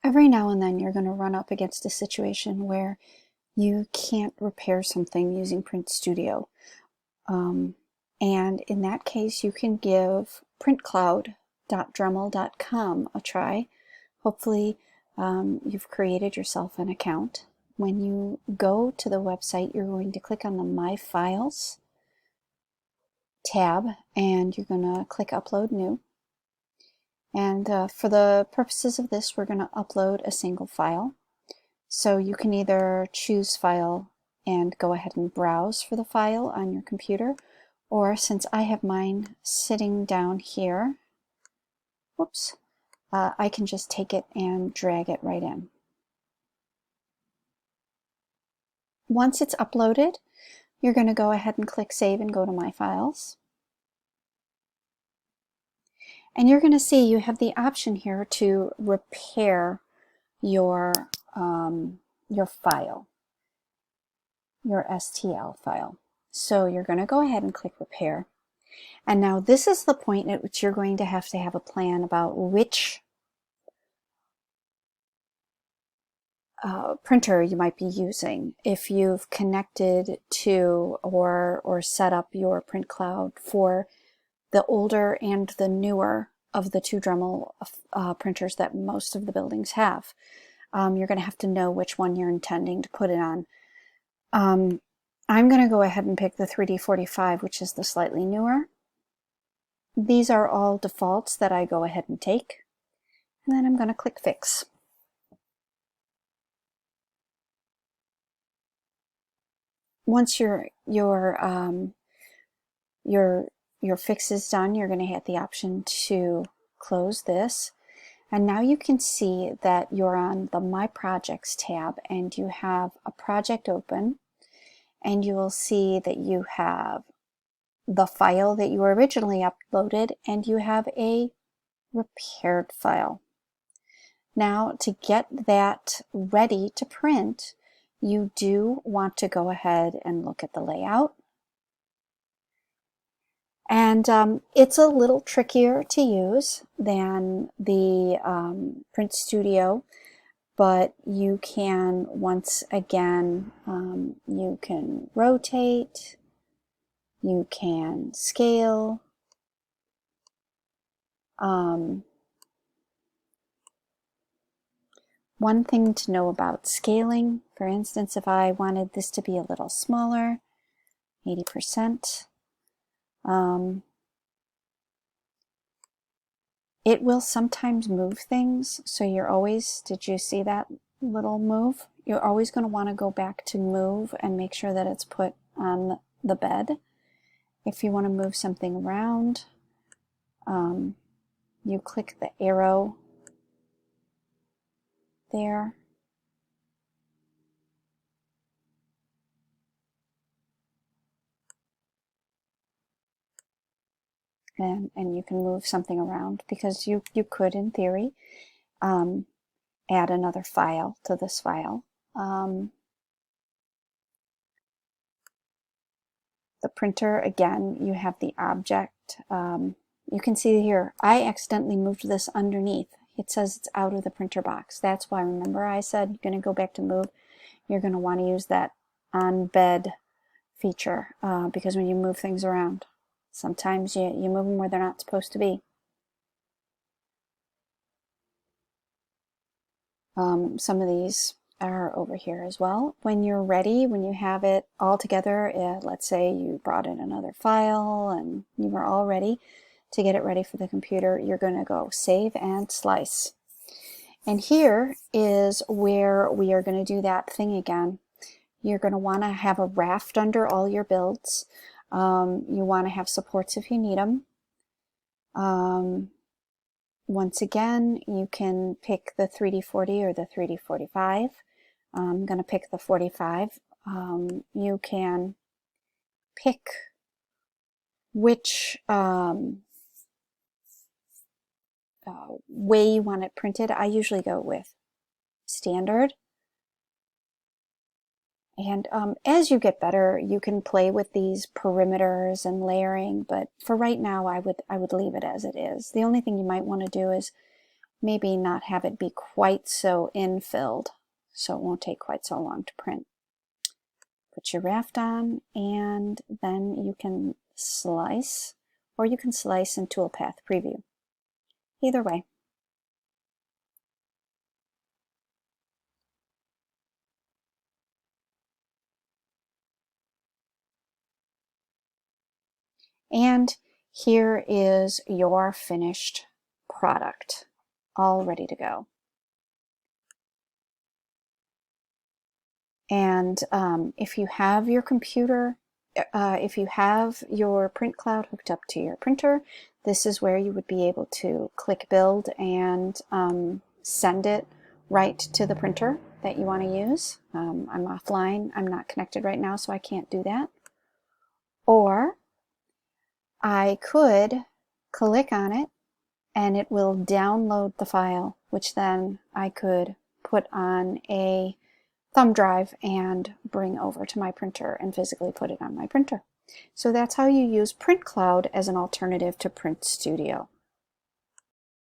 Every now and then you're going to run up against a situation where you can't repair something using Print Studio. And in that case, you can give printcloud.dremel.com a try. Hopefully, you've created yourself an account. When you go to the website, you're going to click on the My Files tab, and you're going to click Upload New. And for the purposes of this, we're going to upload a single file. So you can either choose File and go ahead and browse for the file on your computer, or since I have mine sitting down here, whoops, I can just take it and drag it right in. Once it's uploaded, you're going to go ahead and click Save and go to My Files. And you're going to see you have the option here to repair your file, your STL file. So you're going to go ahead and click Repair. And now this is the point at which you're going to have a plan about which printer you might be using. If you've connected to or set up your Printcloud for the older and the newer of the two Dremel printers that most of the buildings have. You're going to have to know which one you're intending to put it on. I'm going to go ahead and pick the 3D45, which is the slightly newer. These are all defaults that I go ahead and take. And then I'm going to click Fix. Once your fix is done, you're going to hit the option to close this. And now you can see that you're on the My Projects tab and you have a project open, and you will see that you have the file that you originally uploaded and you have a repaired file. Now, to get that ready to print, you do want to go ahead and look at the layout. And it's a little trickier to use than the Print Studio, but you can, once again, you can rotate, you can scale. One thing to know about scaling, for instance, if I wanted this to be a little smaller, 80%, it will sometimes move things, so you're always, did you see that little move? You're always going to want to go back to Move and make sure that it's put on the bed. If you want to move something around, you click the arrow there. And you can move something around, because you could, in theory, add another file to this file. The printer, again, you have the object. You can see here, I accidentally moved this underneath. It says it's out of the printer box. That's why, remember I said you're going to go back to Move. You're going to want to use that on bed feature, because when you move things around, sometimes you move them where they're not supposed to be. Some of these are over here as well. When you're ready, when you have it all together, let's say you brought in another file and you were all ready to get it ready for the computer, you're going to go Save and Slice. And here is where we are going to do that thing again. You're going to want to have a raft under all your builds. You want to have supports if you need them. Once again, you can pick the 3D40 or the 3D45. I'm going to pick the 45. You can pick which way you want it printed. I usually go with standard. And as you get better, you can play with these perimeters and layering, but for right now, I would leave it as it is. The only thing you might want to do is maybe not have it be quite so infilled, so it won't take quite so long to print. Put your raft on, and then you can slice, or you can slice in Toolpath Preview. Either way. And here is your finished product, all ready to go. And if you have your computer, if you have your Printcloud hooked up to your printer, this is where you would be able to click build and send it right to the printer that you want to use. I'm offline, I'm not connected right now, so I can't do that. Or I could click on it and it will download the file, which then I could put on a thumb drive and bring over to my printer and physically put it on my printer. So that's how you use Printcloud as an alternative to Print Studio.